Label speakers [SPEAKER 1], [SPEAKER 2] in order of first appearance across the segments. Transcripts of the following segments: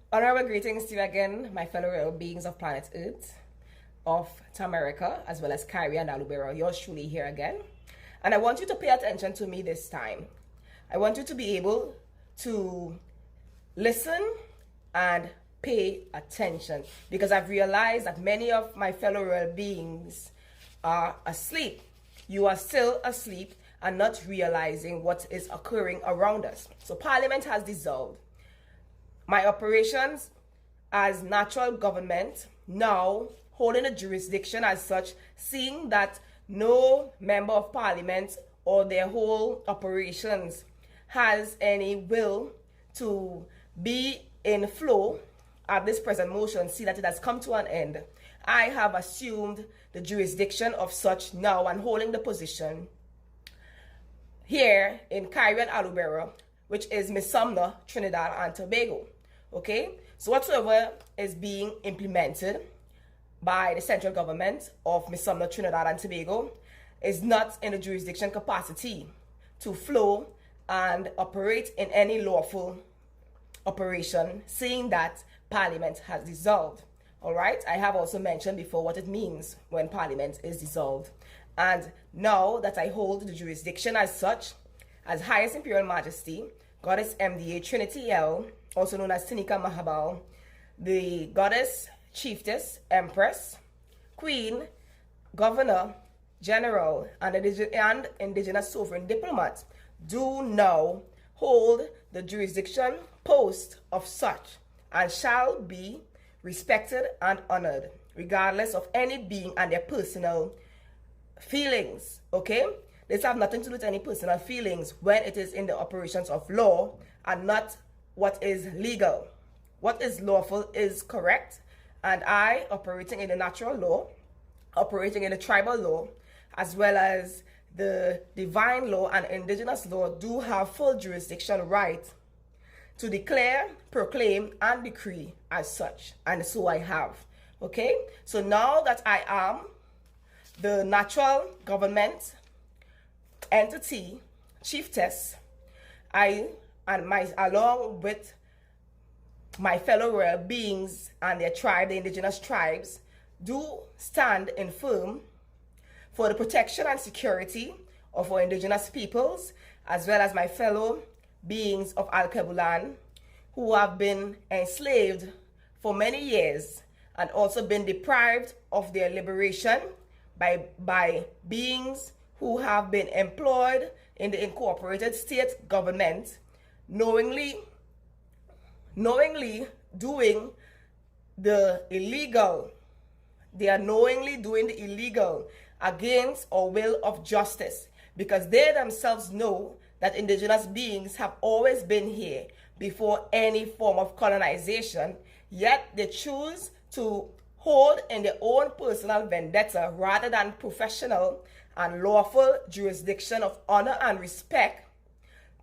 [SPEAKER 1] Honorable greetings to you again, my fellow real beings of planet Earth, of Tamerika, as well as Kairi and Alubera. Yours truly here again. And I want you to pay attention to me this time. I want you to be able to listen and pay attention, because I've realized that many of my fellow real beings are asleep. You are still asleep and not realizing what is occurring around us. So Parliament has dissolved. My operations as natural government now holding a jurisdiction as such, seeing that no member of Parliament or their whole operations has any will to be in flow at this present motion, see that it has come to an end. I have assumed the jurisdiction of such now and holding the position here in Kairi and Alubera, which is Misomner, Trinidad and Tobago. Okay, so whatsoever is being implemented by the central government of Misomner, Trinidad and Tobago is not in the jurisdiction capacity to flow and operate in any lawful operation, seeing that Parliament has dissolved. All right, I have also mentioned before what it means when Parliament is dissolved. And now that I hold the jurisdiction as such, as Highest Imperial Majesty, Goddess MDA Trinity L, also known as Tamerika Maha'Bal, the Goddess Chieftess, Empress, Queen, Governor, General, and Indigenous Sovereign Diplomat do now hold the jurisdiction post of such and shall be respected and honored, regardless of any being and their personal feelings. Okay, this have nothing to do with any personal feelings when it is in the operations of law and not what is legal. What is lawful is correct, and I, operating in the natural law, operating in the tribal law, as well as the divine law and indigenous law, do have full jurisdiction right to declare, proclaim, and decree as such, and so I have. Okay, so now that I am the natural government entity, Chieftess, along with my fellow royal beings and their tribe, the indigenous tribes, do stand in firm for the protection and security of our indigenous peoples, as well as my fellow beings of Alkebulan, who have been enslaved for many years and also been deprived of their liberation by beings who have been employed in the incorporated state government, knowingly doing the illegal. They are knowingly doing the illegal against our will of justice, because they themselves know that indigenous beings have always been here before any form of colonization, yet they choose to hold in their own personal vendetta rather than professional and lawful jurisdiction of honor and respect,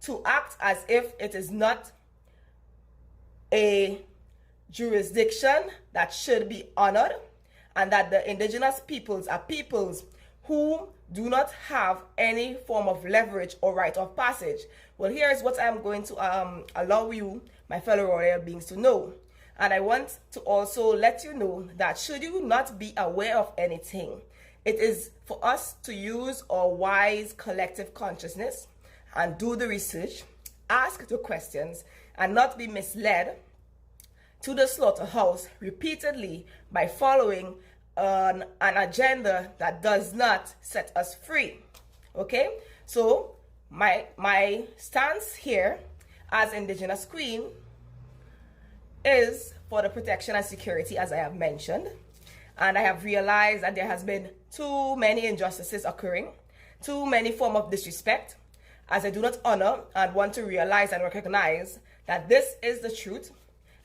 [SPEAKER 1] to act as if it is not a jurisdiction that should be honored, and that the indigenous peoples are peoples who do not have any form of leverage or right of passage. Well, here is what I'm going to allow you, my fellow royal beings, to know. And I want to also let you know that should you not be aware of anything, it is for us to use our wise collective consciousness and do the research, ask the questions, and not be misled to the slaughterhouse repeatedly by following an agenda that does not set us free. Okay, so my stance here as Indigenous Queen is for the protection and security, as I have mentioned, and I have realized that there has been too many injustices occurring, too many forms of disrespect, as I do not honor and want to realize and recognize that this is the truth,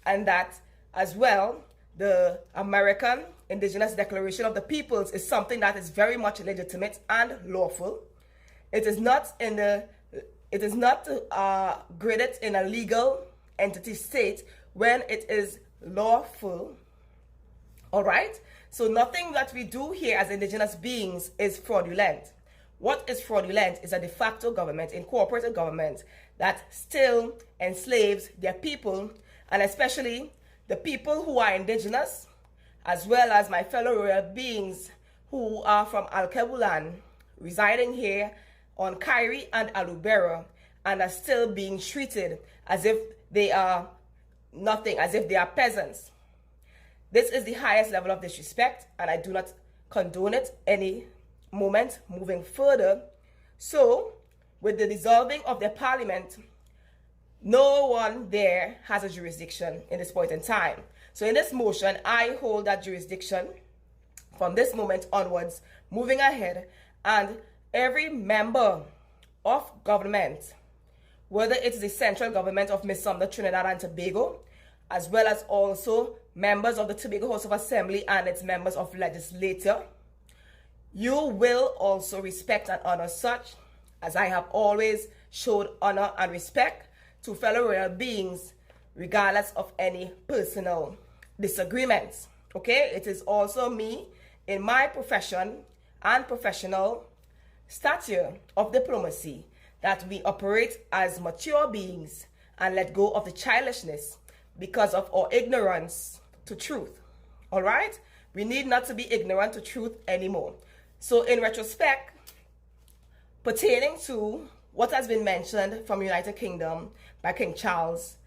[SPEAKER 1] and that as well the American Indigenous Declaration of the Peoples is something that is very much legitimate and lawful. It is not graded in a legal entity state when it is lawful. All right, so nothing that we do here as indigenous beings is fraudulent. What is fraudulent is a de facto government, incorporated government, that still enslaves their people, and especially the people who are indigenous, as well as my fellow royal beings who are from Alkebulan, residing here on Kairi and Alubera, and are still being treated as if they are nothing, as if they are peasants. This is the highest level of disrespect, and I do not condone it any moment moving further. So, with the dissolving of their parliament, no one there has a jurisdiction in this point in time. So in this motion, I hold that jurisdiction from this moment onwards, moving ahead, and every member of government, whether it's the central government of Misomner, Trinidad and Tobago, as well as also members of the Tobago House of Assembly and its members of legislature, you will also respect and honor such, as I have always showed honor and respect to fellow royal beings, regardless of any personal disagreements. Okay, it is also me in my profession and professional stature of diplomacy that we operate as mature beings and let go of the childishness because of our ignorance to truth. All right, we need not to be ignorant to truth anymore. So in retrospect, pertaining to what has been mentioned from United Kingdom by King Charles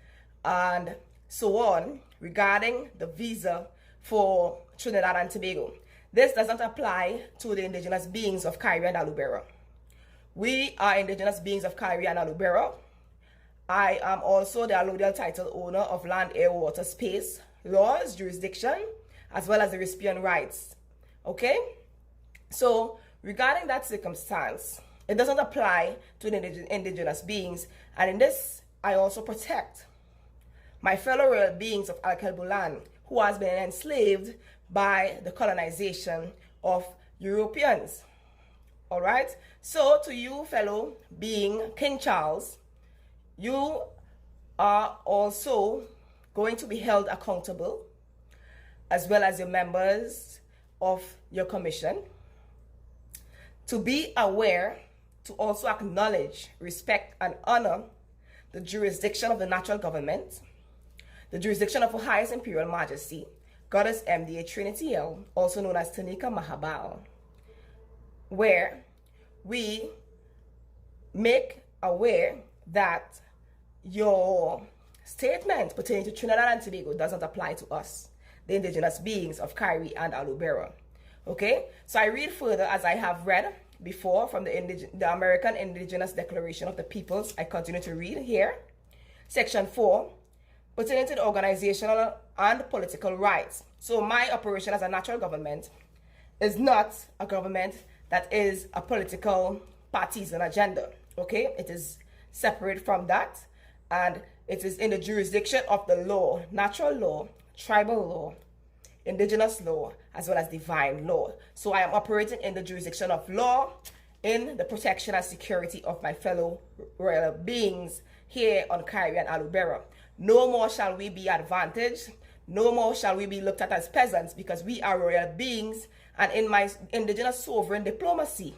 [SPEAKER 1] and so on regarding the visa for Trinidad and Tobago, this does not apply to the indigenous beings of Kairi and Alubera. We are indigenous beings of Kairi and Alubera. I am also the allodial title owner of land, air, water, space, laws, jurisdiction, as well as the recipient rights. Okay? So, regarding that circumstance, it doesn't apply to the indigenous beings. And in this, I also protect my fellow royal beings of Alkebulan, who has been enslaved by the colonization of Europeans. All right? So, to you, fellow being King Charles, you are also going to be held accountable, as well as your members of your commission, to be aware, to also acknowledge, respect, and honor the jurisdiction of the natural government, the jurisdiction of Her Highest Imperial Majesty, Goddess MDA Trinity L, also known as Tamerika Maha'Bal, where we make aware that your statement pertaining to Trinidad and Tobago doesn't apply to us, the indigenous beings of Kairi and Alubera. Okay, so I read further as I have read before from the American Indigenous Declaration of the Peoples. I continue to read here. Section 4, pertaining to the organizational and political rights. So my operation as a natural government is not a government that is a political partisan agenda. Okay, it is separate from that, and it is in the jurisdiction of the law, natural law, tribal law, indigenous law, as well as divine law. So I am operating in the jurisdiction of law, in the protection and security of my fellow royal beings here on Kairi and Alubera. No more shall we be advantaged. No more shall we be looked at as peasants, because we are royal beings, and in my indigenous sovereign diplomacy,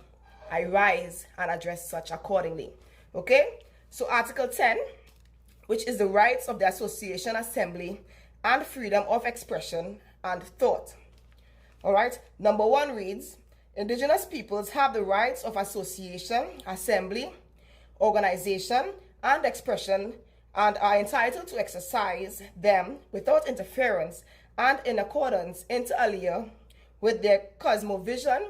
[SPEAKER 1] I rise and address such accordingly. Okay? So Article 10, which is the rights of the association, assembly, and freedom of expression and thought. All right. Number 1 reads, indigenous peoples have the rights of association, assembly, organization, and expression, and are entitled to exercise them without interference and in accordance inter alia with their cosmovision,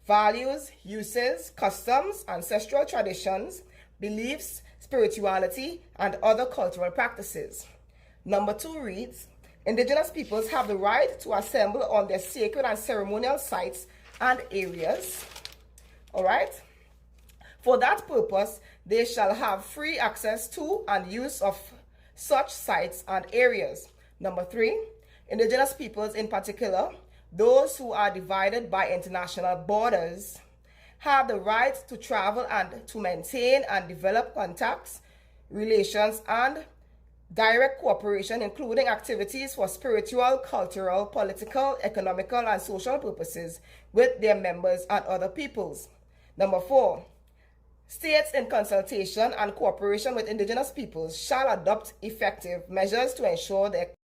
[SPEAKER 1] values, uses, customs, ancestral traditions, beliefs, spirituality, and other cultural practices. Number 2 reads, indigenous peoples have the right to assemble on their sacred and ceremonial sites and areas. All right? For that purpose, they shall have free access to and use of such sites and areas. Number 3, indigenous peoples in particular, those who are divided by international borders, have the right to travel and to maintain and develop contacts, relations, and direct cooperation, including activities for spiritual, cultural, political, economical, and social purposes with their members and other peoples. Number 4, states in consultation and cooperation with indigenous peoples shall adopt effective measures to ensure the